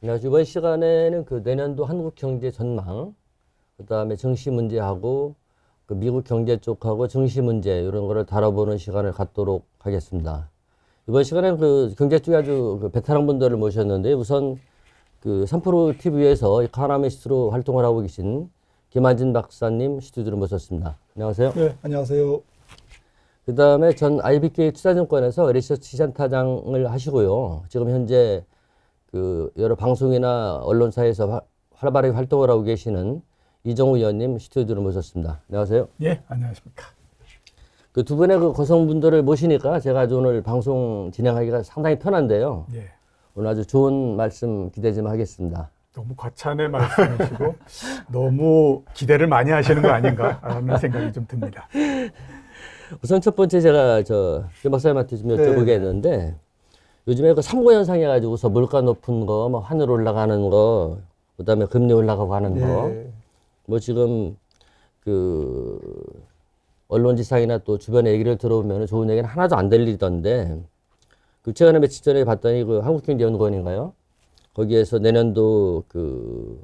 이번 시간에는 그 내년도 한국 경제 전망, 그다음에 증시 문제하고 그 미국 경제 쪽하고 증시 문제 이런 거를 다뤄보는 시간을 갖도록 하겠습니다. 이번 시간에는 그 경제 쪽에 아주 그 베테랑 분들을 모셨는데 우선 그 3프로 TV에서 이코노미스트로 활동을 하고 계신 김한진 박사님 스튜디오로 모셨습니다. 안녕하세요. 네, 안녕하세요. 그다음에 전 IBK 투자증권에서 리서치 센터장을 하시고요. 지금 현재 그 여러 방송이나 언론사에서 활발하게 활동을 하고 계시는 이정우 의원님 스튜디오로 모셨습니다. 안녕하세요. 예, 안녕하십니까. 그 두 분의 그 거성분들을 모시니까 제가 아주 오늘 방송 진행하기가 상당히 편한데요. 예. 오늘 아주 좋은 말씀 기대 좀 하겠습니다. 너무 과찬의 말씀이시고 너무 기대를 많이 하시는 거 아닌가라는 생각이 좀 듭니다. 우선 첫 번째 제가 김 박사님한테 좀 여쭤보겠는데 요즘에 그 삼고 현상 해가지고서 물가 높은 거, 뭐 하늘 올라가는 거, 그다음에 금리 올라가고 하는 거, 뭐 지금 그 언론지상이나 또 주변의 얘기를 들어보면 좋은 얘기는 하나도 안 들리던데 그 최근에 며칠 전에 봤더니 그 한국경제연구원인가요? 거기에서 내년도 그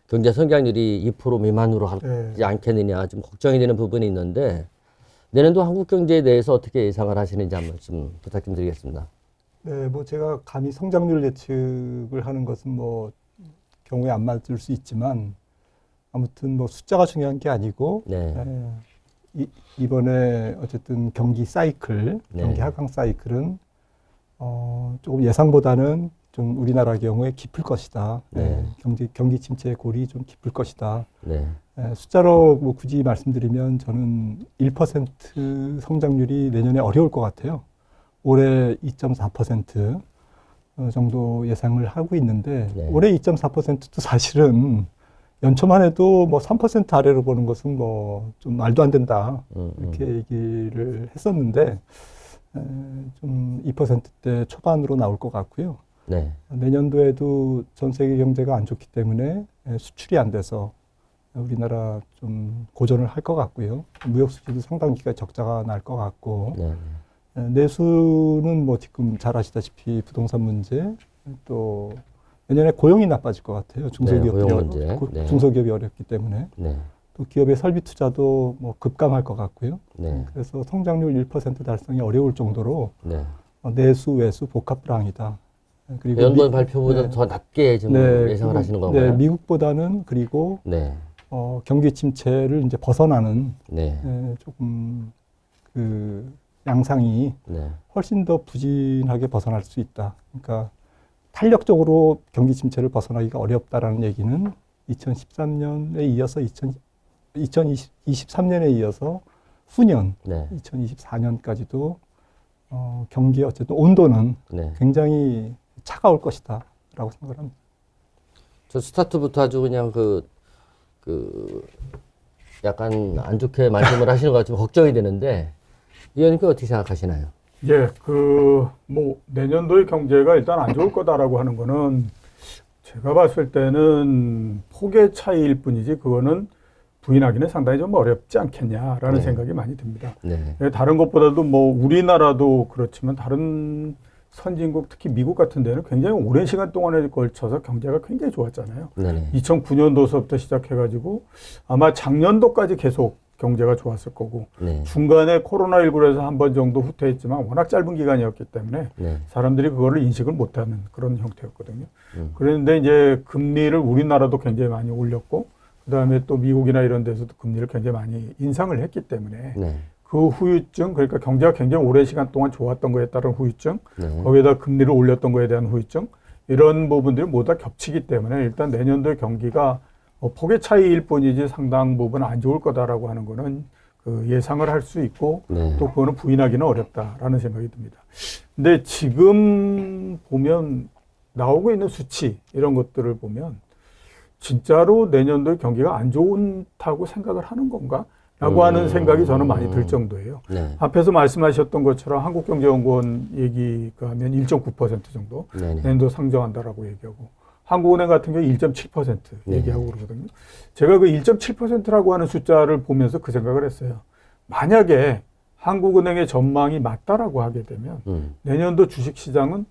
경제 성장률이 2% 미만으로 하지 않겠느냐 좀 걱정이 되는 부분이 있는데 내년도 한국 경제에 대해서 어떻게 예상을 하시는지 한번 좀 부탁 좀 드리겠습니다. 네, 뭐 제가 감히 성장률 예측을 하는 것은 뭐 경우에 안 맞을 수 있지만 아무튼 뭐 숫자가 중요한 게 아니고 이번에 어쨌든 경기 사이클, 경기 하강 사이클은 조금 예상보다는 좀 우리나라 경우에 깊을 것이다. 경기 침체의 골이 좀 깊을 것이다. 숫자로 뭐 굳이 말씀드리면 저는 1% 성장률이 내년에 어려울 것 같아요. 올해 2.4% 정도 예상을 하고 있는데 올해 2.4%도 사실은 연초만 해도 뭐 3% 아래로 보는 것은 뭐 좀 말도 안 된다 이렇게 얘기를 했었는데 좀 2%대 초반으로 나올 것 같고요. 내년도에도 전 세계 경제가 안 좋기 때문에 수출이 안 돼서 우리나라 좀 고전을 할 것 같고요. 무역 수지도 상당 기간 적자가 날 것 같고 내수는 뭐 지금 잘 아시다시피 부동산 문제 또 내년에 고용이 나빠질 것 같아요. 중소기업이 어렵기 때문에 또 기업의 설비 투자도 뭐 급감할 것 같고요. 그래서 성장률 1% 달성이 어려울 정도로 내수, 외수 복합 불황이다. 그리고 연구원 발표보다 더 낮게 지금 예상을 하시는 건가요? 미국보다는 그리고 경기 침체를 이제 벗어나는 조금 그 양상이 훨씬 더 부진하게 벗어날 수 있다. 그러니까 탄력적으로 경기 침체를 벗어나기가 어렵다라는 얘기는 2013년에 이어서 2023년에 이어서 후년 2024년까지도 경기의 어쨌든 온도는 굉장히 차가울 것이다 라고 생각을 합니다. 저 스타트부터 아주 그냥 약간 안 좋게 말씀을 하시는 것 같지만 걱정이 되는데 의원님께 어떻게 생각하시나요? 예, 뭐, 내년도의 경제가 일단 안 좋을 거다라고 하는 거는 제가 봤을 때는 폭의 차이일 뿐이지 그거는 부인하기는 상당히 좀 어렵지 않겠냐라는 생각이 많이 듭니다. 다른 것보다도 뭐 우리나라도 그렇지만 다른 선진국 특히 미국 같은 데는 굉장히 오랜 시간 동안에 걸쳐서 경제가 굉장히 좋았잖아요. 2009년도서부터 시작해가지고 아마 작년도까지 계속 경제가 좋았을 거고 중간에 코로나19에서 한 번 정도 후퇴했지만 워낙 짧은 기간이었기 때문에 사람들이 그거를 인식을 못하는 그런 형태였거든요. 그런데 이제 금리를 우리나라도 굉장히 많이 올렸고 그다음에 또 미국이나 이런 데서도 금리를 굉장히 많이 인상을 했기 때문에 그 후유증, 그러니까 경제가 굉장히 오랜 시간 동안 좋았던 거에 따른 후유증, 거기에다 금리를 올렸던 거에 대한 후유증, 이런 부분들이 모두 다 겹치기 때문에 일단 내년도의 경기가 폭의 차이일 뿐이지 상당 부분 안 좋을 거다라고 하는 거는 그 예상을 할 수 있고 또 그거는 부인하기는 어렵다라는 생각이 듭니다. 근데 지금 보면 나오고 있는 수치 이런 것들을 보면 진짜로 내년도의 경기가 안 좋다고 생각을 하는 건가? 라고 하는 생각이 저는 많이 들 정도예요. 앞에서 말씀하셨던 것처럼 한국경제연구원 얘기가 하면 1.9% 정도 내년도 상정한다라고 얘기하고 한국은행 같은 경우 1.7% 얘기하고 그러거든요. 제가 그 1.7%라고 하는 숫자를 보면서 그 생각을 했어요. 만약에 한국은행의 전망이 맞다라고 하게 되면 내년도 주식시장은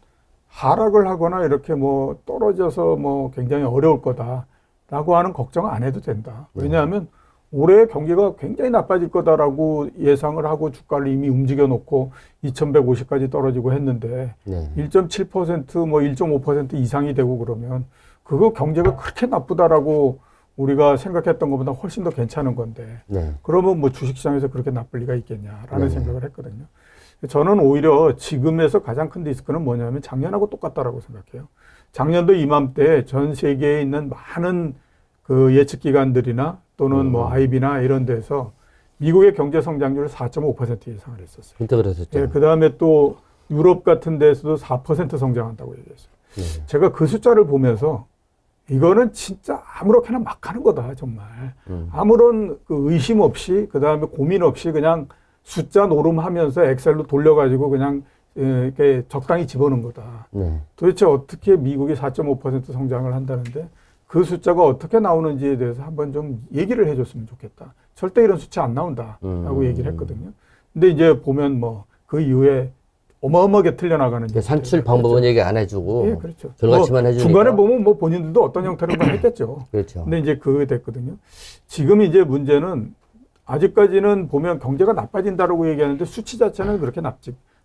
하락을 하거나 이렇게 뭐 떨어져서 뭐 굉장히 어려울 거다라고 하는 걱정 안 해도 된다. 왜냐하면 올해 경기가 굉장히 나빠질 거다라고 예상을 하고 주가를 이미 움직여 놓고 2150까지 떨어지고 했는데 네. 1.7% 뭐 1.5% 이상이 되고 그러면 그거 경제가 그렇게 나쁘다라고 우리가 생각했던 것보다 훨씬 더 괜찮은 건데 네. 그러면 뭐 주식시장에서 그렇게 나쁠 리가 있겠냐라는 네. 생각을 했거든요. 저는 오히려 지금에서 가장 큰 리스크는 뭐냐면 작년하고 똑같다라고 생각해요. 작년도 이맘때 전 세계에 있는 많은 그 예측 기관들이나 또는 뭐 IB나 이런 데서 미국의 경제 성장률을 4.5% 예상을 했었어요. 그때 그랬었죠. 예, 그 다음에 또 유럽 같은 데서도 4% 성장한다고 얘기했어요. 네. 제가 그 숫자를 보면서 이거는 진짜 아무렇게나 막 하는 거다, 정말. 아무런 그 의심 없이, 그 다음에 고민 없이 그냥 숫자 노름하면서 엑셀로 돌려가지고 그냥 이렇게 적당히 집어넣은 거다. 네. 도대체 어떻게 미국이 4.5% 성장을 한다는데 그 숫자가 어떻게 나오는지에 대해서 한번 좀 얘기를 해줬으면 좋겠다. 절대 이런 숫자 안 나온다라고 얘기를 했거든요. 근데 이제 보면 뭐 그 이후에 어마어마하게 틀려나가는. 산출 방법은 얘기 안 해주고 예, 그렇죠. 결과치만 뭐 해주니까. 중간에 보면 뭐 본인들도 어떤 형태로만 했겠죠. 그렇죠. 근데 이제 그게 됐거든요. 지금 이제 문제는 아직까지는 보면 경제가 나빠진다라고 얘기하는데 수치 자체는 그렇게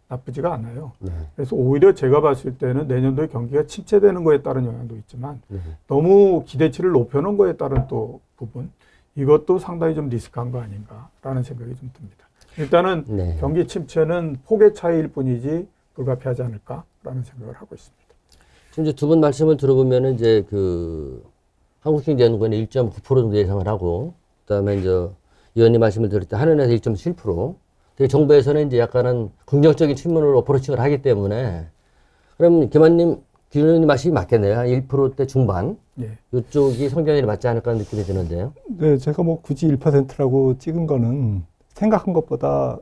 나쁘지가 않아요. 네. 그래서 오히려 제가 봤을 때는 내년도에 경기가 침체되는 거에 따른 영향도 있지만 네. 너무 기대치를 높여놓은 거에 따른 또 부분 이것도 상당히 좀 리스크한 거 아닌가라는 생각이 좀 듭니다. 일단은 네. 경기 침체는 폭의 차이일 뿐이지 불가피하지 않을까라는 생각을 하고 있습니다. 지금 이제 두 분 말씀을 들어보면은 이제 그 한국경제연구원이 1.9% 정도 예상을 하고, 그다음에 이제 의원님 말씀을 들을 때 한은에서 1.7%. 근데 정부에서는 이제 약간은 긍정적인 측면으로 어프로칭을 하기 때문에, 그럼 김한님, 기준님 말씀이 맞겠네요. 한 1%대 중반. 예. 이쪽이 성장률이 맞지 않을까 하는 느낌이 드는데요. 네, 제가 뭐 굳이 1%라고 찍은 거는 생각한 것보다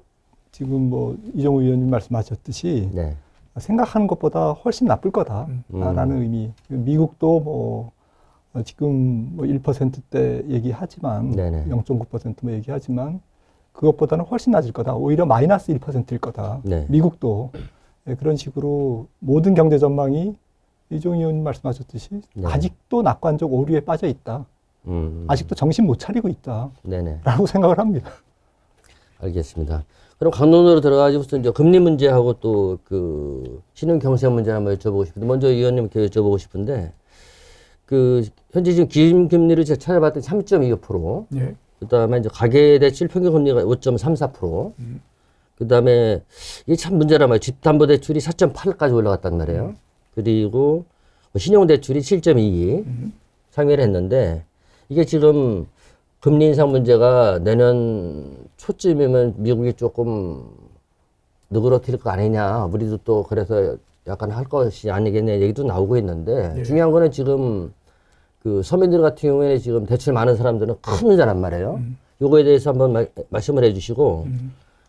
지금 뭐 이종우 의원님 말씀하셨듯이 네. 생각하는 것보다 훨씬 나쁠 거다라는 의미. 미국도 뭐 지금 뭐 1%대 얘기하지만 네네. 0.9%뭐 얘기하지만 그것보다는 훨씬 낮을 거다. 오히려 마이너스 1%일 거다. 네. 미국도 네, 그런 식으로 모든 경제 전망이 이종우 의원님 말씀하셨듯이 네. 아직도 낙관적 오류에 빠져 있다. 아직도 정신 못 차리고 있다. 네네. 라고 생각을 합니다. 알겠습니다. 그럼 강론으로 들어가지고 이제 금리 문제하고 또 그 신용 경세 문제 한번 여쭤보고 싶은데, 먼저 의원님께 여쭤보고 싶은데, 그 현재 지금 기준금리를 제가 찾아봤더니 3.25%, 예. 그다음에 이제 가계대출 평균금리가 5.34%, 그다음에 이게 참 문제란 말이에요. 집담보대출이 4.8까지 올라갔단 말이에요. 그리고 신용대출이 7.22 상회를 했는데, 이게 지금 금리 인상 문제가 내년 초쯤이면 미국이 조금 느그러뜨릴 거 아니냐. 우리도 또 그래서 약간 할 것이 아니겠냐 얘기도 나오고 있는데, 예. 중요한 거는 지금 그 서민들 같은 경우에는 지금 대출 많은 사람들은 큰 문제란 말이에요. 요거에 대해서 한번 말씀을 해 주시고,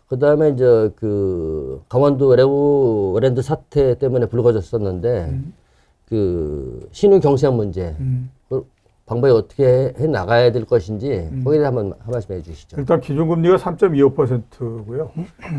그 다음에 이제 그 강원도 레고랜드 사태 때문에 불거졌었는데, 그 신용 경세한 문제, 그 방법이 어떻게 해 나가야 될 것인지 거기에 대해 한번 한 말씀 해주시죠. 일단 기준금리가 3.25%고요.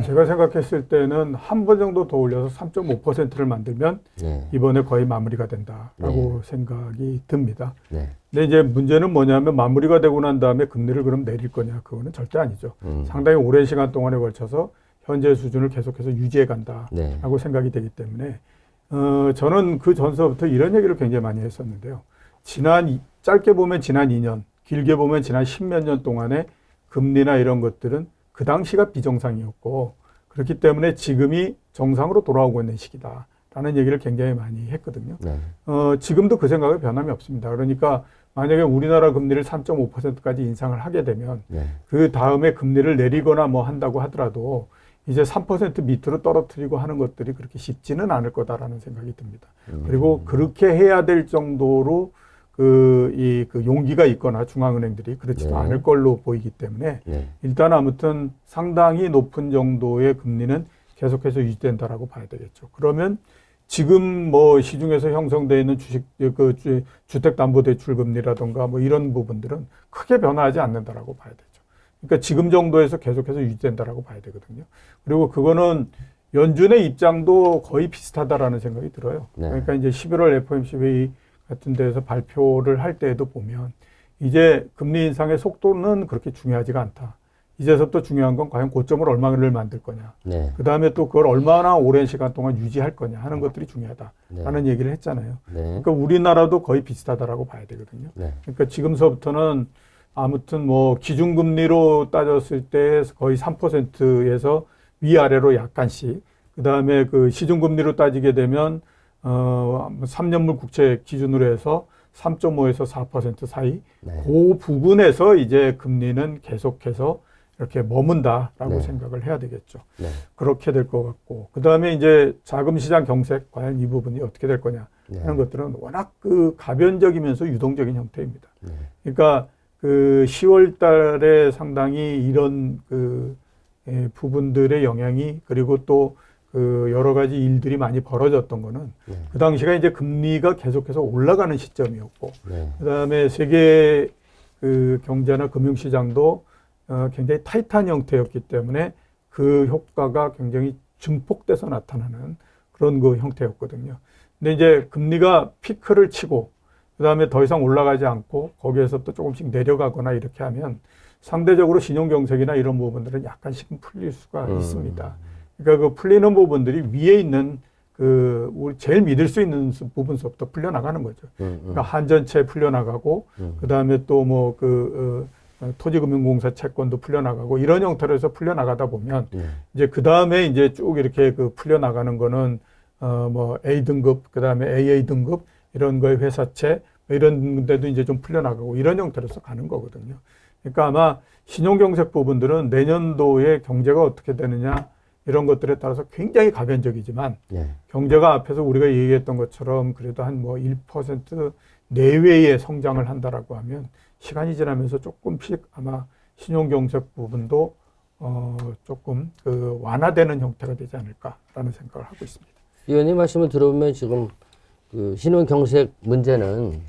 제가 생각했을 때는 한 번 정도 더 올려서 3.5%를 만들면 네, 이번에 거의 마무리가 된다라고 생각이 듭니다. 네, 근데 이제 문제는 뭐냐면 마무리가 되고 난 다음에 금리를 그럼 내릴 거냐, 그거는 절대 아니죠. 상당히 오랜 시간 동안에 걸쳐서 현재 수준을 계속해서 유지해 간다라고 네, 생각이 되기 때문에 저는 그 전서부터 이런 얘기를 굉장히 많이 했었는데요. 짧게 보면 지난 2년, 길게 보면 지난 10몇 년 동안의 금리나 이런 것들은 그 당시가 비정상이었고, 그렇기 때문에 지금이 정상으로 돌아오고 있는 시기다라는 얘기를 굉장히 많이 했거든요. 네, 지금도 그 생각에 변함이 없습니다. 그러니까 만약에 우리나라 금리를 3.5%까지 인상을 하게 되면 네, 그 다음에 금리를 내리거나 뭐 한다고 하더라도 이제 3% 밑으로 떨어뜨리고 하는 것들이 그렇게 쉽지는 않을 거다라는 생각이 듭니다. 그리고 그렇게 해야 될 정도로 그 용기가 있거나 중앙은행들이 그렇지도 네. 않을 걸로 보이기 때문에 네, 일단 아무튼 상당히 높은 정도의 금리는 계속해서 유지된다라고 봐야 되겠죠. 그러면 지금 뭐 시중에서 형성되어 있는 주택담보대출 금리라든가 뭐 이런 부분들은 크게 변화하지 않는다라고 봐야 되죠. 그러니까 지금 정도에서 계속해서 유지된다라고 봐야 되거든요. 그리고 그거는 연준의 입장도 거의 비슷하다라는 생각이 들어요. 네. 그러니까 이제 11월 FOMC 회의 같은 데서 발표를 할 때에도 보면 이제 금리 인상의 속도는 그렇게 중요하지가 않다. 이제서부터 중요한 건 과연 고점을 얼마를 만들 거냐. 네. 그 다음에 또 그걸 얼마나 오랜 시간 동안 유지할 거냐 하는 것들이 중요하다라는 네. 얘기를 했잖아요. 네. 그러니까 우리나라도 거의 비슷하다라고 봐야 되거든요. 네. 그러니까 지금서부터는 아무튼 뭐 기준금리로 따졌을 때 거의 3%에서 위아래로 약간씩, 그 다음에 그 시중금리로 따지게 되면 3년물 국채 기준으로 해서 3.5에서 4% 사이, 네. 그 부분에서 이제 금리는 계속해서 이렇게 머문다라고 네. 생각을 해야 되겠죠. 네. 그렇게 될 것 같고, 그 다음에 이제 자금시장 경색, 과연 이 부분이 어떻게 될 거냐 네. 하는 것들은 워낙 그 가변적이면서 유동적인 형태입니다. 네. 그러니까 그 10월 달에 상당히 이런 그 부분들의 영향이, 그리고 또 그 여러 가지 일들이 많이 벌어졌던 거는 네. 그 당시가 이제 금리가 계속해서 올라가는 시점이었고, 네. 그다음에 세계 그 경제나 금융시장도 굉장히 타이트한 형태였기 때문에 그 효과가 굉장히 증폭돼서 나타나는 그런 그 형태였거든요. 근데 이제 금리가 피크를 치고 그다음에 더 이상 올라가지 않고 거기에서 또 조금씩 내려가거나 이렇게 하면 상대적으로 신용경색이나 이런 부분들은 약간씩은 풀릴 수가 있습니다. 그러니까 그 풀리는 부분들이 위에 있는 그 우리 제일 믿을 수 있는 부분서부터 풀려나가는 거죠. 그러니까 한전채 풀려나가고 그다음에 또 뭐 그 토지금융공사 채권도 풀려나가고 이런 형태로 해서 풀려나가다 보면 이제 그 다음에 이제 쭉 이렇게 그 풀려나가는 거는 뭐 A 등급, 그다음에 AA 등급 이런 거의 회사채 이런 데도 이제 좀 풀려나가고 이런 형태로서 가는 거거든요. 그러니까 아마 신용경색 부분들은 내년도에 경제가 어떻게 되느냐 이런 것들에 따라서 굉장히 가변적이지만 네. 경제가 앞에서 우리가 얘기했던 것처럼 그래도 한 뭐 1% 내외의 성장을 한다라고 하면 시간이 지나면서 조금씩 아마 신용경색 부분도 조금 그 완화되는 형태가 되지 않을까라는 생각을 하고 있습니다. 의원님 말씀을 들어보면 지금 그 신용경색 문제는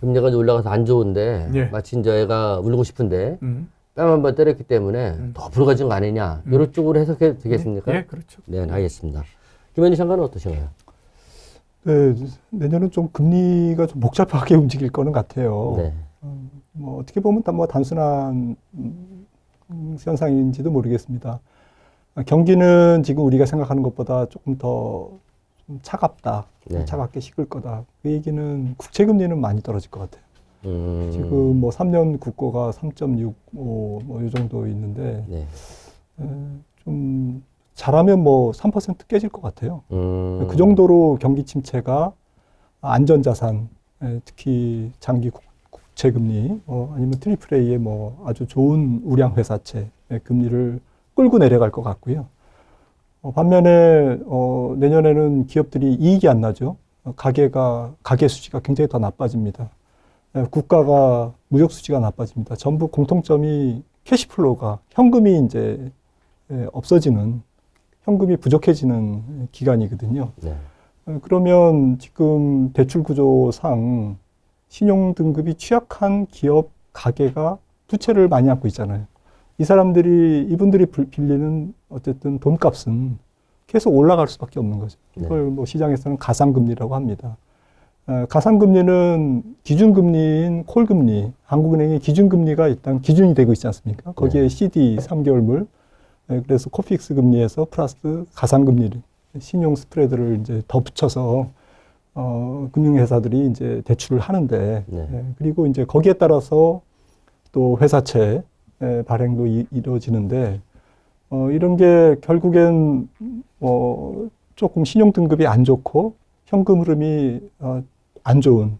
금리가 올라가서 안 좋은데 예. 마치 이제 애가 울고 싶은데 뺨 한 번 때렸기 때문에 더 불가진 거 아니냐 이런 쪽으로 해석해도 되겠습니까? 예, 그렇죠. 네, 알겠습니다. 김현희 장관은 어떠신가요? 네, 내년은 좀 금리가 좀 복잡하게 움직일 거는 같아요. 네. 뭐 어떻게 보면 뭐 단순한 현상인지도 모르겠습니다. 경기는 지금 우리가 생각하는 것보다 조금 더 좀 차갑다, 네. 차갑게 식을 거다. 그 얘기는 국채 금리는 많이 떨어질 것 같아요. 지금 뭐 3년 국고가 3.65 뭐 이 정도 있는데 네. 좀 잘하면 뭐 3% 깨질 것 같아요. 그 정도로 경기 침체가 안전자산, 특히 장기 국채 금리, 아니면 트리플 A의 뭐 아주 좋은 우량 회사채 금리를 끌고 내려갈 것 같고요. 반면에 내년에는 기업들이 이익이 안 나죠. 가계 수지가 굉장히 더 나빠집니다. 국가가 무역 수지가 나빠집니다. 전부 공통점이 캐시플로우가 현금이 이제 없어지는, 현금이 부족해지는 기간이거든요. 네. 그러면 지금 대출 구조상 신용 등급이 취약한 기업 가계가 부채를 많이 안고 있잖아요. 이분들이 빌리는 어쨌든 돈값은 계속 올라갈 수밖에 없는 거죠. 이걸 뭐 시장에서는 가상금리라고 합니다. 가상금리는 기준금리인 콜금리, 한국은행의 기준금리가 일단 기준이 되고 있지 않습니까? 거기에 CD 3개월물, 그래서 코픽스 금리에서 플러스 가상금리를, 신용 스프레드를 이제 더 붙여서, 금융회사들이 이제 대출을 하는데, 그리고 이제 거기에 따라서 또 회사채 발행도 이루어지는데, 이런 게 결국엔, 조금 신용 등급이 안 좋고, 현금 흐름이 안 좋은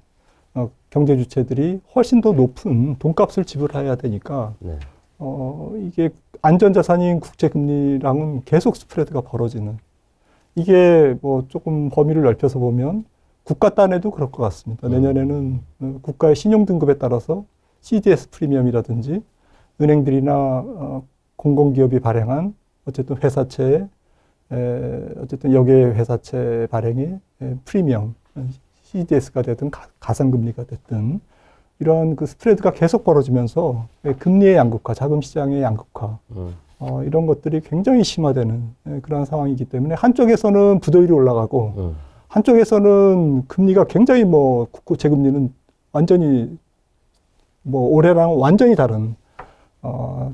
경제 주체들이 훨씬 더 높은 돈값을 지불해야 되니까 이게 안전자산인 국채금리랑은 계속 스프레드가 벌어지는, 이게 뭐 조금 범위를 넓혀서 보면 국가 딴에도 그럴 것 같습니다. 내년에는 국가의 신용 등급에 따라서 CDS 프리미엄이라든지 은행들이나 공공기업이 발행한 어쨌든 회사채, 어쨌든 역외 회사채 발행의 프리미엄, CDS가 되든 가상금리가 됐든 이러한 그 스프레드가 계속 벌어지면서 금리의 양극화, 자금시장의 양극화, 이런 것들이 굉장히 심화되는 그런 상황이기 때문에 한쪽에서는 부도율이 올라가고 한쪽에서는 금리가 굉장히 뭐 국고 재금리는 완전히 뭐 올해랑 완전히 다른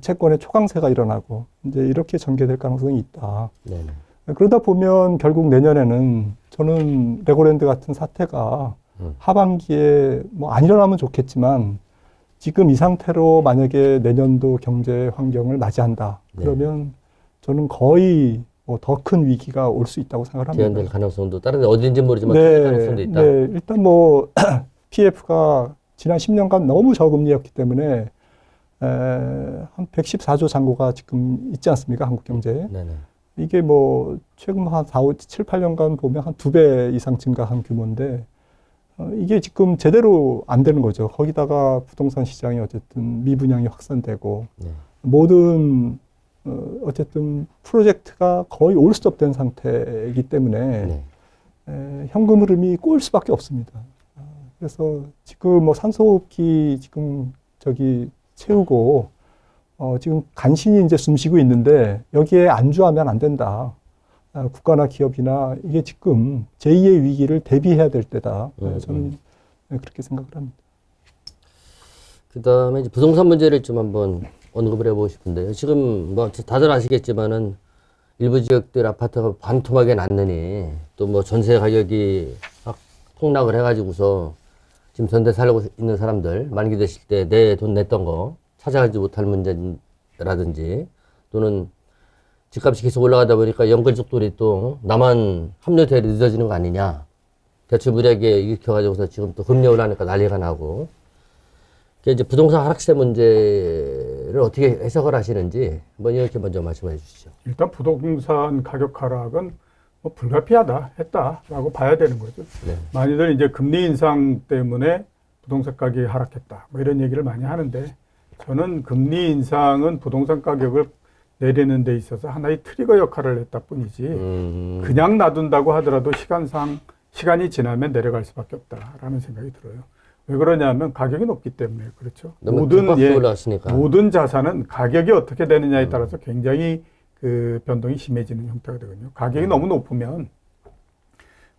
채권의 초강세가 일어나고 이제 이렇게 전개될 가능성이 있다. 네네. 그러다 보면 결국 내년에는 저는 레고랜드 같은 사태가 하반기에 뭐 안 일어나면 좋겠지만 지금 이 상태로 만약에 내년도 경제 환경을 맞이한다. 그러면 저는 거의 뭐 더 큰 위기가 올 수 있다고 생각을 합니다. 제한될 가능성도 다른 데 어딘지 모르지만 네, 가능성도 있다. 네, 일단 뭐 PF가 지난 10년간 너무 저금리였기 때문에 한 114조 잔고가 지금 있지 않습니까? 한국 경제에. 네네. 이게 뭐 최근 한 4, 5, 7, 8년간 보면 한 2배 이상 증가한 규모인데 이게 지금 제대로 안 되는 거죠. 거기다가 부동산 시장이 어쨌든 미분양이 확산되고 네. 모든 어쨌든 프로젝트가 거의 올스톱된 상태이기 때문에 현금 흐름이 꼬일 수밖에 없습니다. 그래서 지금 뭐 산소호흡기 지금 채우고 지금 간신히 이제 숨 쉬고 있는데 여기에 안주하면 안 된다. 국가나 기업이나 이게 지금 제2의 위기를 대비해야 될 때다. 저는 그렇게 생각을 합니다. 그다음에 이제 부동산 문제를 좀 한번 언급을 해보고 싶은데요. 지금 뭐 다들 아시겠지만은 일부 지역들 아파트가 반토막이 났느니 또 뭐 전세 가격이 확 폭락을 해가지고서 지금 전세 살고 있는 사람들 만기 되실 때 내 돈 냈던 거 찾아가지 못할 문제라든지 또는 집값이 계속 올라가다 보니까 연끌족들이 또 나만 합류 대열이 늦어지는 거 아니냐. 대출 불이하게 일으켜가지고서 지금 또 금리 올라가니까 난리가 나고. 이제 부동산 하락세 문제를 어떻게 해석을 하시는지 한번 이렇게 먼저 말씀해 주시죠. 일단 부동산 가격 하락은 뭐 불가피하다 했다라고 봐야 되는 거죠. 네. 많이들 이제 금리 인상 때문에 부동산 가격이 하락했다 뭐 이런 얘기를 많이 하는데 저는 금리 인상은 부동산 가격을 내리는 데 있어서 하나의 트리거 역할을 했다 뿐이지 그냥 놔둔다고 하더라도 시간이 지나면 내려갈 수밖에 없다라는 생각이 들어요. 왜 그러냐면 가격이 높기 때문에 그렇죠. 모든 자산은 가격이 어떻게 되느냐에 따라서 굉장히 그 변동이 심해지는 형태가 되거든요. 가격이 너무 높으면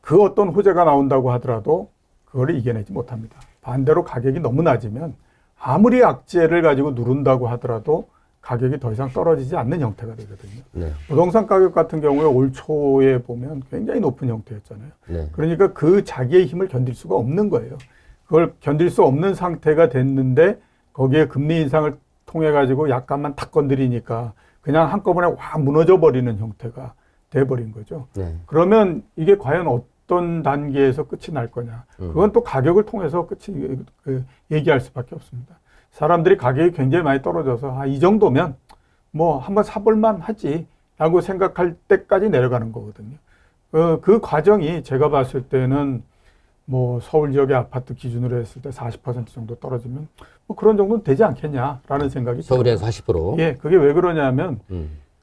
그 어떤 호재가 나온다고 하더라도 그걸 이겨내지 못합니다. 반대로 가격이 너무 낮으면 아무리 악재를 가지고 누른다고 하더라도 가격이 더 이상 떨어지지 않는 형태가 되거든요. 네. 부동산 가격 같은 경우에 올 초에 보면 굉장히 높은 형태였잖아요. 네. 그러니까 그 자기의 힘을 견딜 수가 없는 거예요. 그걸 견딜 수 없는 상태가 됐는데 거기에 금리 인상을 통해 가지고 약간만 탁 건드리니까 그냥 한꺼번에 확 무너져 버리는 형태가 돼버린 거죠. 네. 그러면 이게 과연 어떤 단계에서 끝이 날 거냐. 그건 또 가격을 통해서 끝이 얘기할 수밖에 없습니다. 사람들이 가격이 굉장히 많이 떨어져서 이 정도면 뭐 한번 사볼만 하지라고 생각할 때까지 내려가는 거거든요. 그 과정이 제가 봤을 때는 뭐 서울 지역의 아파트 기준으로 했을 때 40% 정도 떨어지면 뭐 그런 정도는 되지 않겠냐라는 생각이 서울에 40%. 예, 그게 왜 그러냐면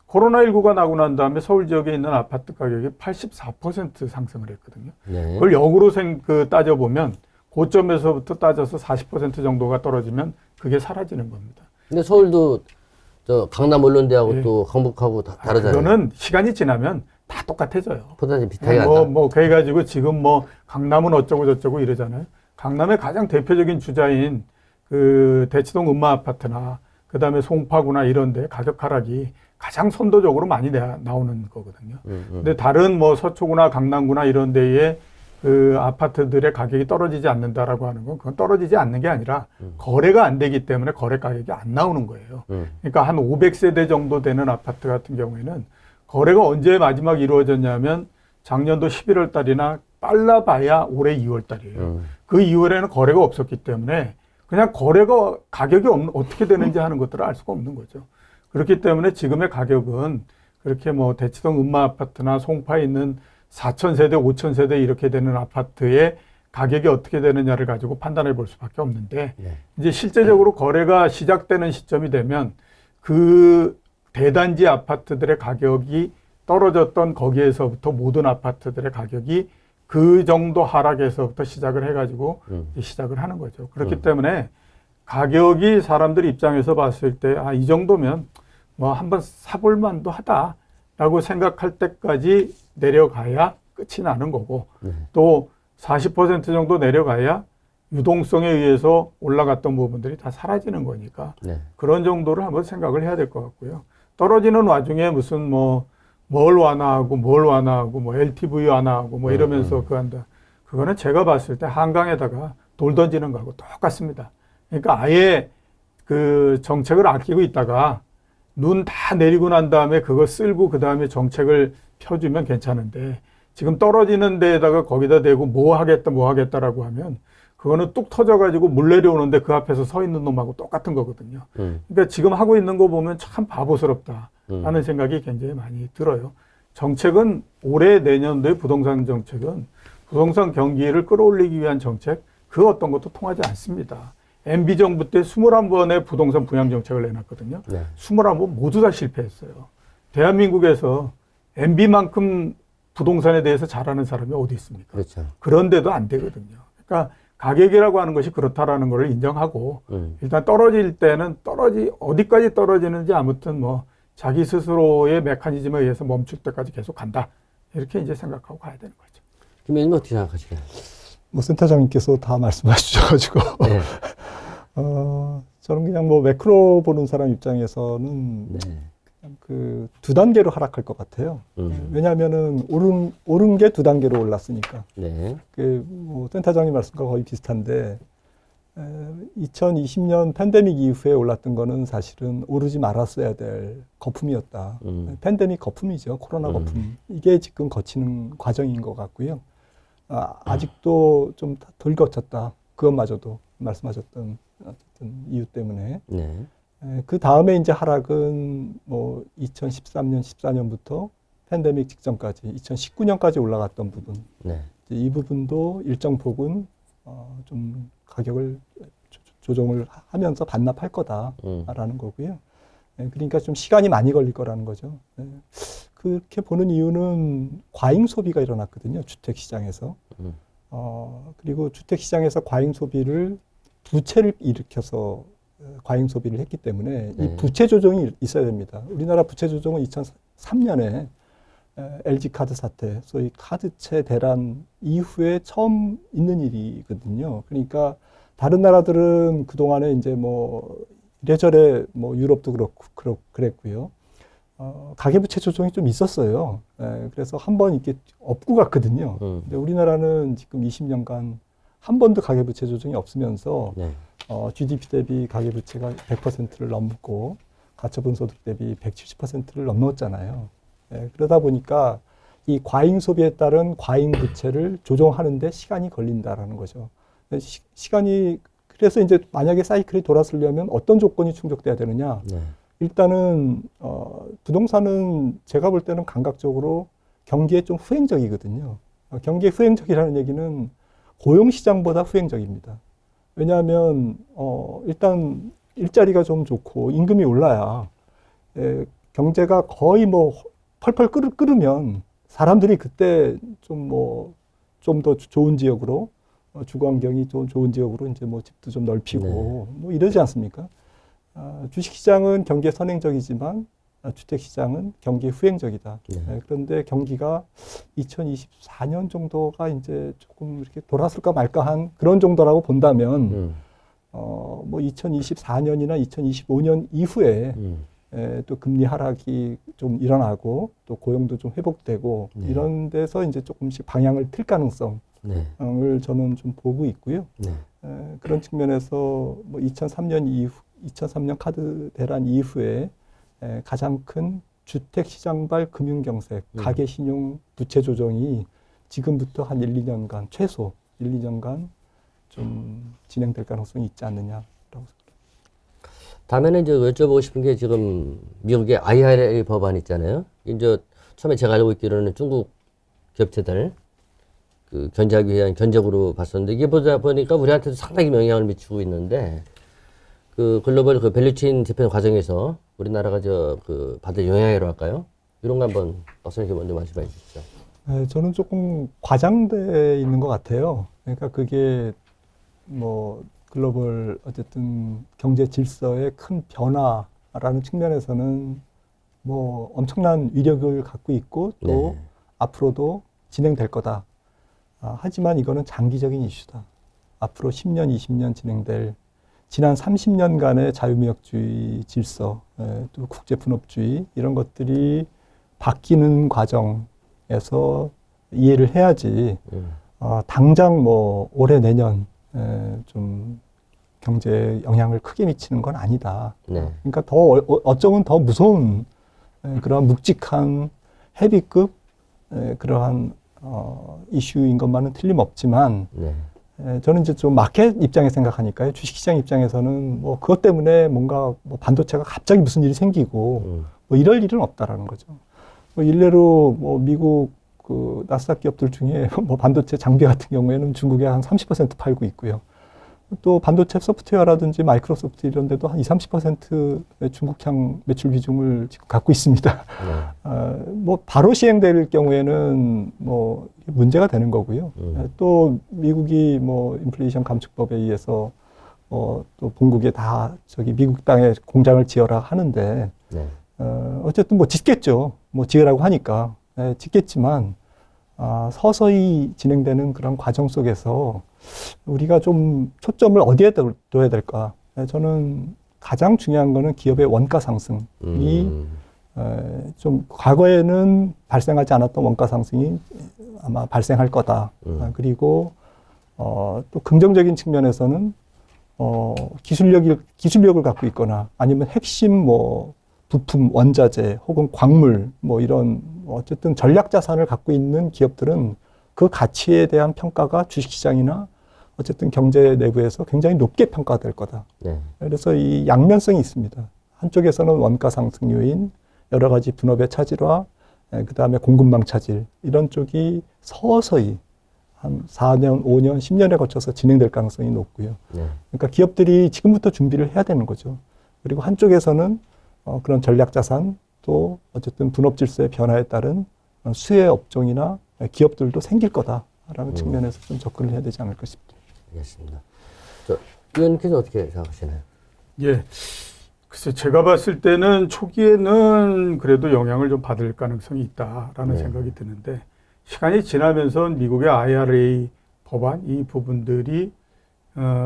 코로나19가 나고 난 다음에 서울 지역에 있는 아파트 가격이 84% 상승을 했거든요. 네. 그걸 역으로 따져보면 고점에서부터 따져서 40% 정도가 떨어지면 그게 사라지는 겁니다. 근데 서울도 저 강남 언론대하고 예. 또 강북하고 다 다르잖아요. 그거는 시간이 지나면 다 똑같아져요. 포단지 비슷하게 간다. 그래가지고 지금 뭐 강남은 어쩌고 저쩌고 이러잖아요. 강남의 가장 대표적인 주자인 그 대치동 음마 아파트나 그 다음에 송파구나 이런데 가격 하락이 가장 선도적으로 많이 나오는 거거든요. 근데 다른 뭐 서초구나 강남구나 이런 데에 그 아파트들의 가격이 떨어지지 않는다라고 하는 건 그건 떨어지지 않는 게 아니라 거래가 안 되기 때문에 거래 가격이 안 나오는 거예요. 그러니까 한 500세대 정도 되는 아파트 같은 경우에는 거래가 언제 마지막 이루어졌냐면 작년도 11월 달이나 빨라봐야 올해 2월 달이에요. 그 이후에는 거래가 없었기 때문에 그냥 거래가 가격이 어떻게 되는지 하는 것들을 알 수가 없는 거죠. 그렇기 때문에 지금의 가격은 그렇게 뭐 대치동 음마 아파트나 송파에 있는 4,000세대, 5,000세대 이렇게 되는 아파트의 가격이 어떻게 되느냐를 가지고 판단해 볼 수밖에 없는데 이제 실제적으로 거래가 시작되는 시점이 되면 그 대단지 아파트들의 가격이 떨어졌던 거기에서부터 모든 아파트들의 가격이 그 정도 하락에서부터 시작을 해가지고 시작을 하는 거죠. 그렇기 때문에 가격이 사람들 입장에서 봤을 때 이 정도면 뭐 한번 사볼 만도 하다라고 생각할 때까지 내려가야 끝이 나는 거고 또 40% 정도 내려가야 유동성에 의해서 올라갔던 부분들이 다 사라지는 거니까 그런 정도를 한번 생각을 해야 될 것 같고요. 떨어지는 와중에 무슨 뭘 완화하고 뭐 LTV 완화하고 뭐 이러면서 그 한다. 그거는 제가 봤을 때 한강에다가 돌 던지는 거하고 똑같습니다. 그러니까 아예 그 정책을 아끼고 있다가 눈 다 내리고 난 다음에 그거 쓸고 그 다음에 정책을 펴주면 괜찮은데 지금 떨어지는 데에다가 거기다 대고 뭐 하겠다라고 하면 그거는 뚝 터져가지고 물 내려오는데 그 앞에서 서 있는 놈하고 똑같은 거거든요. 그러니까 지금 하고 있는 거 보면 참 바보스럽다라는 생각이 굉장히 많이 들어요. 정책은 올해 내년도의 부동산 정책은 부동산 경기를 끌어올리기 위한 정책 그 어떤 것도 통하지 않습니다. MB 정부 때 21번의 부동산 부양 정책을 내놨거든요. 21번 모두 다 실패했어요. 대한민국에서 MB만큼 부동산에 대해서 잘하는 사람이 어디 있습니까? 그렇죠. 그런데도 안 되거든요. 그러니까 가격이라고 하는 것이 그렇다라는 것을 인정하고 일단 떨어질 때는 어디까지 떨어지는지 아무튼 뭐 자기 스스로의 메커니즘에 의해서 멈출 때까지 계속 간다. 이렇게 이제 생각하고 가야 되는 거죠. 김 어떻게 생각하시나요? 뭐 센터장님께서 다 말씀하셔가지고 네. 저는 그냥 뭐 매크로 보는 사람 입장에서는 그냥 그 두 단계로 하락할 것 같아요. 왜냐하면은 오른 게 두 단계로 올랐으니까. 뭐 센터장님 말씀과 거의 비슷한데 2020년 팬데믹 이후에 올랐던 거는 사실은 오르지 말았어야 될 거품이었다. 팬데믹 거품이죠. 코로나 거품. 이게 지금 거치는 과정인 것 같고요. 아직도 좀 덜 거쳤다. 그것마저도 말씀하셨던 어쨌든 이유 때문에. 그 다음에 이제 하락은 뭐 2013년, 14년부터 팬데믹 직전까지 2019년까지 올라갔던 부분. 이 부분도 일정 폭은 좀 가격을 조정을 하면서 반납할 거다라는 거고요. 그러니까 좀 시간이 많이 걸릴 거라는 거죠. 그렇게 보는 이유는 과잉 소비가 일어났거든요. 주택 시장에서. 그리고 주택 시장에서 과잉 소비를 부채를 일으켜서 과잉 소비를 했기 때문에 이 부채 조정이 있어야 됩니다. 우리나라 부채 조정은 2003년에 LG 카드 사태, 소위 카드채 대란 이후에 처음 있는 일이거든요. 그러니까 다른 나라들은 그동안에 이제 뭐 이래저래 뭐 유럽도 그랬고요. 가계부채 조정이 좀 있었어요. 그래서 한번 이렇게 업고 갔거든요. 근데 우리나라는 지금 20년간 한 번도 가계부채 조정이 없으면서 GDP 대비 가계부채가 100%를 넘고 가처분 소득 대비 170%를 넘었잖아요. 그러다 보니까 이 과잉 소비에 따른 과잉 부채를 조정하는데 시간이 걸린다라는 거죠. 시간이 그래서 이제 만약에 사이클이 돌아서려면 어떤 조건이 충족돼야 되느냐? 일단은 부동산은 제가 볼 때는 감각적으로 경기에 좀 후행적이거든요. 경기에 후행적이라는 얘기는 고용 시장보다 후행적입니다. 왜냐하면 일단 일자리가 좀 좋고 임금이 올라야 경제가 거의 뭐 펄펄 끓으면 사람들이 그때 좀 더 좋은 지역으로 주거 환경이 좀 좋은 지역으로 이제 뭐 집도 좀 넓히고 뭐 이러지 않습니까? 주식 시장은 경기에 선행적이지만 주택 시장은 경기에 후행적이다. 그런데 경기가 2024년 정도가 이제 조금 이렇게 돌았을까 말까한 그런 정도라고 본다면 뭐 2024년이나 2025년 이후에 또 금리 하락이 좀 일어나고 또 고용도 좀 회복되고 이런 데서 이제 조금씩 방향을 틀 가능성을 저는 좀 보고 있고요. 그런 측면에서 뭐 2003년 카드 대란 이후에 가장 큰 주택 시장발 금융 경색, 가계 신용 부채 조정이 지금부터 한 1, 2년간 최소 1, 2년간 좀 진행될 가능성이 있지 않느냐라고 생각합니다. 다음에는 이제 여쭤보고 싶은 게 지금 미국의 IRA 법안 있잖아요. 이제 처음에 제가 알고 있기로는 중국 기업체들 그 견제하기 위한 견적으로 봤었는데 이게 보다 보니까 우리한테도 상당히 영향을 미치고 있는데 그 글로벌 그 밸류체인 재편 과정에서 우리나라가 그 받을 영향이라고 할까요? 이런 거 한번 박사님께 먼저 말씀해 주시죠. 저는 조금 과장돼 있는 것 같아요. 그러니까 그게 뭐 글로벌 어쨌든 경제 질서의 큰 변화라는 측면에서는 뭐 엄청난 위력을 갖고 있고 또 네. 앞으로도 진행될 거다. 하지만 이거는 장기적인 이슈다. 앞으로 10년, 20년 진행될 지난 30년간의 자유무역주의 질서, 또 국제분업주의 이런 것들이 바뀌는 과정에서 이해를 해야지 당장 뭐 올해 내년 좀 경제에 영향을 크게 미치는 건 아니다. 네. 그러니까 더 어쩌면 더 무서운 그러한 묵직한 헤비급 그러한 이슈인 것만은 틀림없지만 네. 저는 이제 좀 마켓 입장에 생각하니까요. 주식시장 입장에서는 뭐 그것 때문에 뭔가 뭐 반도체가 갑자기 무슨 일이 생기고 뭐 이럴 일은 없다라는 거죠. 뭐 일례로 뭐 미국 그 나스닥 기업들 중에 뭐 반도체 장비 같은 경우에는 중국에 한 30% 팔고 있고요. 또 반도체 소프트웨어라든지 마이크로소프트 이런 데도 한 20~30%의 중국향 매출 비중을 지금 갖고 있습니다. 네. 뭐 바로 시행될 경우에는 뭐 문제가 되는 거고요. 또 미국이 뭐 인플레이션 감축법에 의해서 또 본국에 다 저기 미국 땅에 공장을 지어라 하는데 네. 어쨌든 뭐 짓겠죠. 뭐 지으라고 하니까 짓겠지만 서서히 진행되는 그런 과정 속에서 우리가 좀 초점을 어디에 둬야 될까? 저는 가장 중요한 거는 기업의 원가 상승이 좀 과거에는 발생하지 않았던 원가 상승이 아마 발생할 거다. 그리고 또 긍정적인 측면에서는 기술력을 갖고 있거나 아니면 핵심 뭐 부품, 원자재 혹은 광물 뭐 이런 어쨌든 전략 자산을 갖고 있는 기업들은 그 가치에 대한 평가가 주식시장이나 어쨌든 경제 내부에서 굉장히 높게 평가될 거다. 네. 그래서 이 양면성이 있습니다. 한쪽에서는 원가 상승 요인, 여러 가지 분업의 차질화, 그 다음에 공급망 차질 이런 쪽이 서서히 한 4년, 5년, 10년에 거쳐서 진행될 가능성이 높고요. 네. 그러니까 기업들이 지금부터 준비를 해야 되는 거죠. 그리고 한쪽에서는 그런 전략 자산 또 어쨌든 분업 질서의 변화에 따른 수혜 업종이나 기업들도 생길 거다라는 측면에서 좀 접근을 해야 되지 않을까 싶습니다. 알겠습니다. 의원님께서 어떻게 생각하시나요? 예. 글쎄, 제가 봤을 때는 초기에는 그래도 영향을 좀 받을 가능성이 있다라는 네. 생각이 드는데, 시간이 지나면서 미국의 IRA 법안, 이 부분들이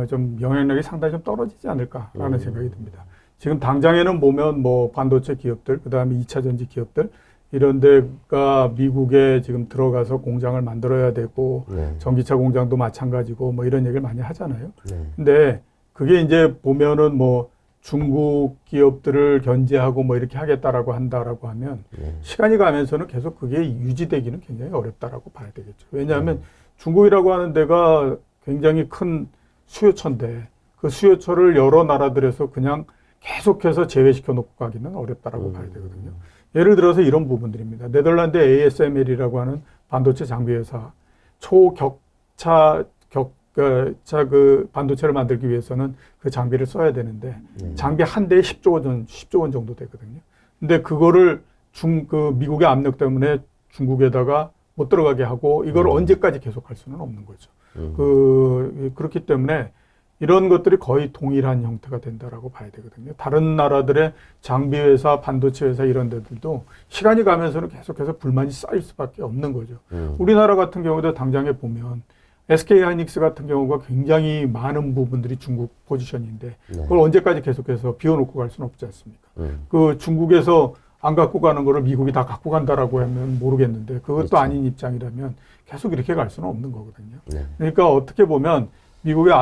좀 영향력이 상당히 좀 떨어지지 않을까라는 생각이 듭니다. 지금 당장에는 보면 뭐 반도체 기업들, 그 다음에 2차 전지 기업들, 이런 데가 미국에 지금 들어가서 공장을 만들어야 되고, 네. 전기차 공장도 마찬가지고, 뭐 이런 얘기를 많이 하잖아요. 네. 근데 그게 이제 보면은 뭐 중국 기업들을 견제하고 뭐 이렇게 하겠다라고 한다라고 하면 네. 시간이 가면서는 계속 그게 유지되기는 굉장히 어렵다라고 봐야 되겠죠. 왜냐하면 중국이라고 하는 데가 굉장히 큰 수요처인데 그 수요처를 여러 나라들에서 그냥 계속해서 제외시켜 놓고 가기는 어렵다라고 봐야 되거든요. 예를 들어서 이런 부분들입니다. 네덜란드 ASML이라고 하는 반도체 장비 회사, 초격차 그 반도체를 만들기 위해서는 그 장비를 써야 되는데 장비 한 대에 10조 원 정도 되거든요. 근데 그거를 그 미국의 압력 때문에 중국에다가 못 들어가게 하고 이걸 언제까지 계속할 수는 없는 거죠. 그렇기 때문에 이런 것들이 거의 동일한 형태가 된다라고 봐야 되거든요. 다른 나라들의 장비 회사, 반도체 회사 이런 데들도 시간이 가면서는 계속해서 불만이 쌓일 수밖에 없는 거죠. 우리나라 같은 경우도 당장에 보면 SK하이닉스 같은 경우가 굉장히 많은 부분들이 중국 포지션인데 그걸 언제까지 계속해서 비워놓고 갈 수는 없지 않습니까? 그 중국에서 안 갖고 가는 거를 미국이 다 갖고 간다라고 하면 모르겠는데 그것도 그렇죠. 아닌 입장이라면 계속 이렇게 갈 수는 없는 거거든요. 네. 그러니까 어떻게 보면 미국의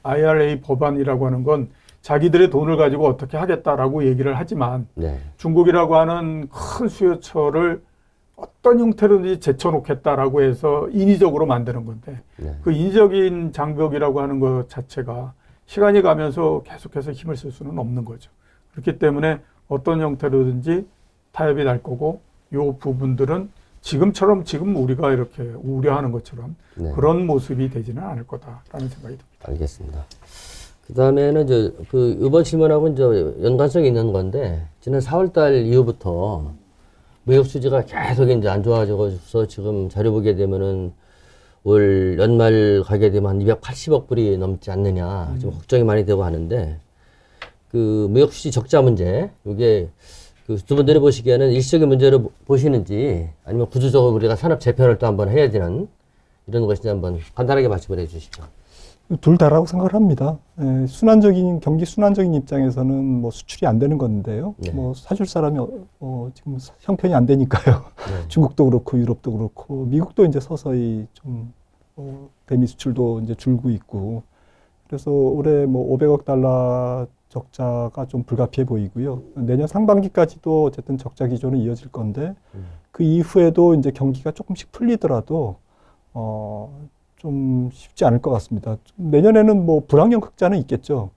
IRA 법안이라고 하는 건 자기들의 돈을 가지고 어떻게 하겠다라고 얘기를 하지만 네. 중국이라고 하는 큰 수요처를 어떤 형태로든지 제쳐놓겠다라고 해서 인위적으로 만드는 건데 네. 그 인위적인 장벽이라고 하는 것 자체가 시간이 가면서 계속해서 힘을 쓸 수는 없는 거죠. 그렇기 때문에 어떤 형태로든지 타협이 날 거고 이 부분들은 지금처럼 지금 우리가 이렇게 우려하는 것처럼 네. 그런 모습이 되지는 않을 거다라는 생각이 듭니다. 알겠습니다. 그 다음에는 이번 질문하고 이제 연관성이 있는 건데, 지난 4월달 이후부터 무역 수지가 계속 이제 안 좋아져서 지금 자료 보게 되면은 올 연말 가게 되면 한 280억 불이 넘지 않느냐, 좀 걱정이 많이 되고 하는데, 그 무역 수지 적자 문제, 이게 그 두 분들이 보시기에는 일시적인 문제를 보시는지 아니면 구조적으로 우리가 산업 재편을 또 한번 해야 되는 이런 것인지 한번 간단하게 말씀을 해주시죠. 둘 다라고 생각을 합니다. 경기 순환적인 입장에서는 뭐 수출이 안 되는 건데요. 네. 뭐 사줄 사람이 지금 형편이 안 되니까요. 네. 중국도 그렇고 유럽도 그렇고 미국도 이제 서서히 좀 대미 수출도 이제 줄고 있고 그래서 올해 뭐 500억 달러 적자가 좀 불가피해 보이고요. 내년 상반기까지도 어쨌든 적자 기조는 이어질 건데 그 이후에도 이제 경기가 조금씩 풀리더라도 좀 쉽지 않을 것 같습니다. 내년에는 뭐 불황형 흑자는 있겠죠.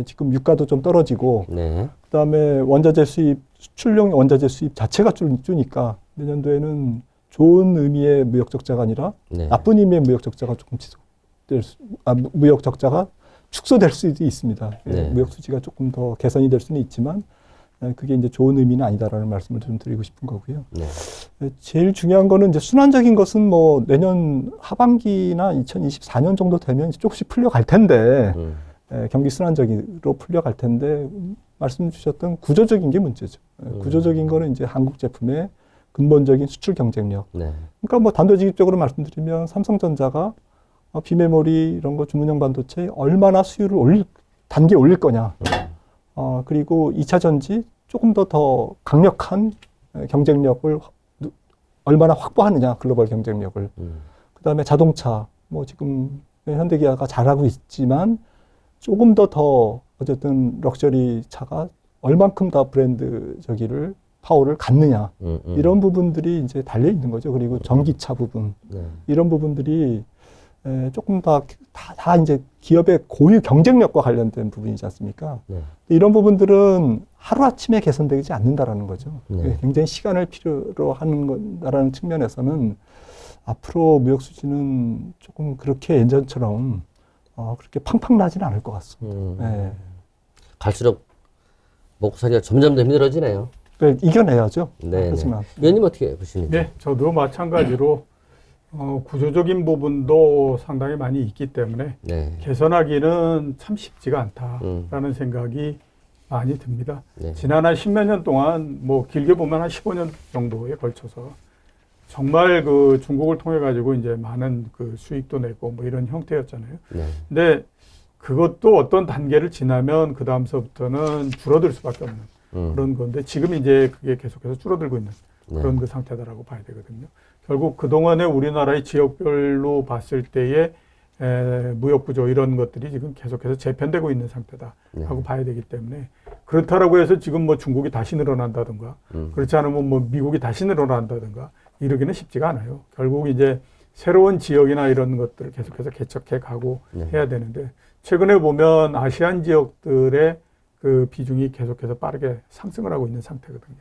지금 유가도 좀 떨어지고, 네. 그다음에 원자재 수입, 수출용 원자재 수입 자체가 주니까 내년도에는 좋은 의미의 무역 적자가 아니라 네. 나쁜 의미의 무역 적자가 조금 무역 적자가 축소될 수도 있습니다. 네. 무역 수지가 조금 더 개선이 될 수는 있지만 그게 이제 좋은 의미는 아니다라는 말씀을 좀 드리고 싶은 거고요. 네. 제일 중요한 거는 이제 순환적인 것은 뭐 내년 하반기나 2024년 정도 되면 조금씩 풀려갈 텐데 경기 순환적으로 풀려갈 텐데 말씀 주셨던 구조적인 게 문제죠. 구조적인 거는 이제 한국 제품의 근본적인 수출 경쟁력. 네. 그러니까 뭐 단도직입적으로 말씀드리면 삼성전자가 비메모리 이런 거 주문형 반도체 얼마나 수율을 단계 올릴 거냐. 그리고 2차 전지 조금 더 강력한 경쟁력을 얼마나 확보하느냐, 글로벌 경쟁력을. 그 다음에 자동차, 뭐 지금 현대기아가 잘하고 있지만 조금 더 어쨌든 럭셔리 차가 얼만큼 더 브랜드 파워를 갖느냐. 이런 부분들이 이제 달려 있는 거죠. 그리고 전기차 부분. 네. 이런 부분들이 조금 다 이제 기업의 고유 경쟁력과 관련된 부분이지 않습니까? 네. 이런 부분들은 하루아침에 개선되지 않는다라는 거죠. 네. 굉장히 시간을 필요로 하는 거라는 측면에서는 앞으로 무역 수지는 조금 그렇게 예전처럼 그렇게 팡팡 나지는 않을 것 같습니다. 네. 갈수록 먹고 살기가 점점 더 힘들어지네요. 이겨내야죠. 네. 하지만. 위원님 어떻게 보십니까? 네, 저도 마찬가지로 구조적인 부분도 상당히 많이 있기 때문에 네. 개선하기는 참 쉽지가 않다라는 생각이 많이 듭니다. 네. 지난 한 10몇 년 동안 뭐 길게 보면 한 15년 정도에 걸쳐서 정말 그 중국을 통해 가지고 이제 많은 그 수익도 내고 뭐 이런 형태였잖아요. 네. 근데 그것도 어떤 단계를 지나면 그 다음서부터는 줄어들 수밖에 없는 그런 건데 지금 이제 그게 계속해서 줄어들고 있는 그런 그 상태다라고 봐야 되거든요. 결국 그동안에 우리나라의 지역별로 봤을 때의 무역 구조 이런 것들이 지금 계속해서 재편되고 있는 상태다라고 봐야 되기 때문에 그렇다라고 해서 지금 뭐 중국이 다시 늘어난다든가 그렇지 않으면 뭐 미국이 다시 늘어난다든가 이러기는 쉽지가 않아요. 결국 이제 새로운 지역이나 이런 것들을 계속해서 개척해 가고 해야 되는데 최근에 보면 아시안 지역들의 그 비중이 계속해서 빠르게 상승을 하고 있는 상태거든요.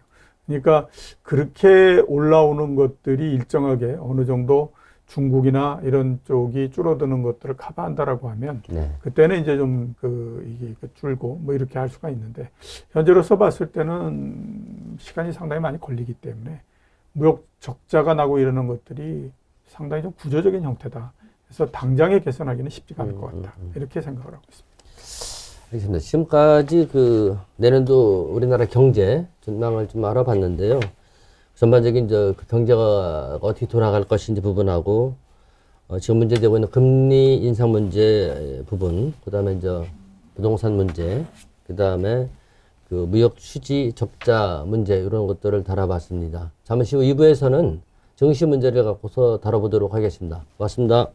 그러니까 그렇게 올라오는 것들이 일정하게 어느 정도 중국이나 이런 쪽이 줄어드는 것들을 커버한다라고 하면 그때는 이제 좀 이게 줄고 뭐 이렇게 할 수가 있는데 현재로서 봤을 때는 시간이 상당히 많이 걸리기 때문에 무역 적자가 나고 이러는 것들이 상당히 좀 구조적인 형태다. 그래서 당장에 개선하기는 쉽지가 않을 것 같다. 이렇게 생각을 하고 있습니다. 알겠습니다. 지금까지 그 내년도 우리나라 경제 전망을 좀 알아봤는데요. 전반적인 그 경제가 어떻게 돌아갈 것인지 부분하고 지금 문제되고 있는 금리 인상 문제 부분, 그다음에 이제 부동산 문제, 그다음에 그 무역 수지 적자 문제 이런 것들을 다뤄봤습니다. 잠시 후 2부에서는 증시 문제를 갖고서 다뤄보도록 하겠습니다. 고맙습니다.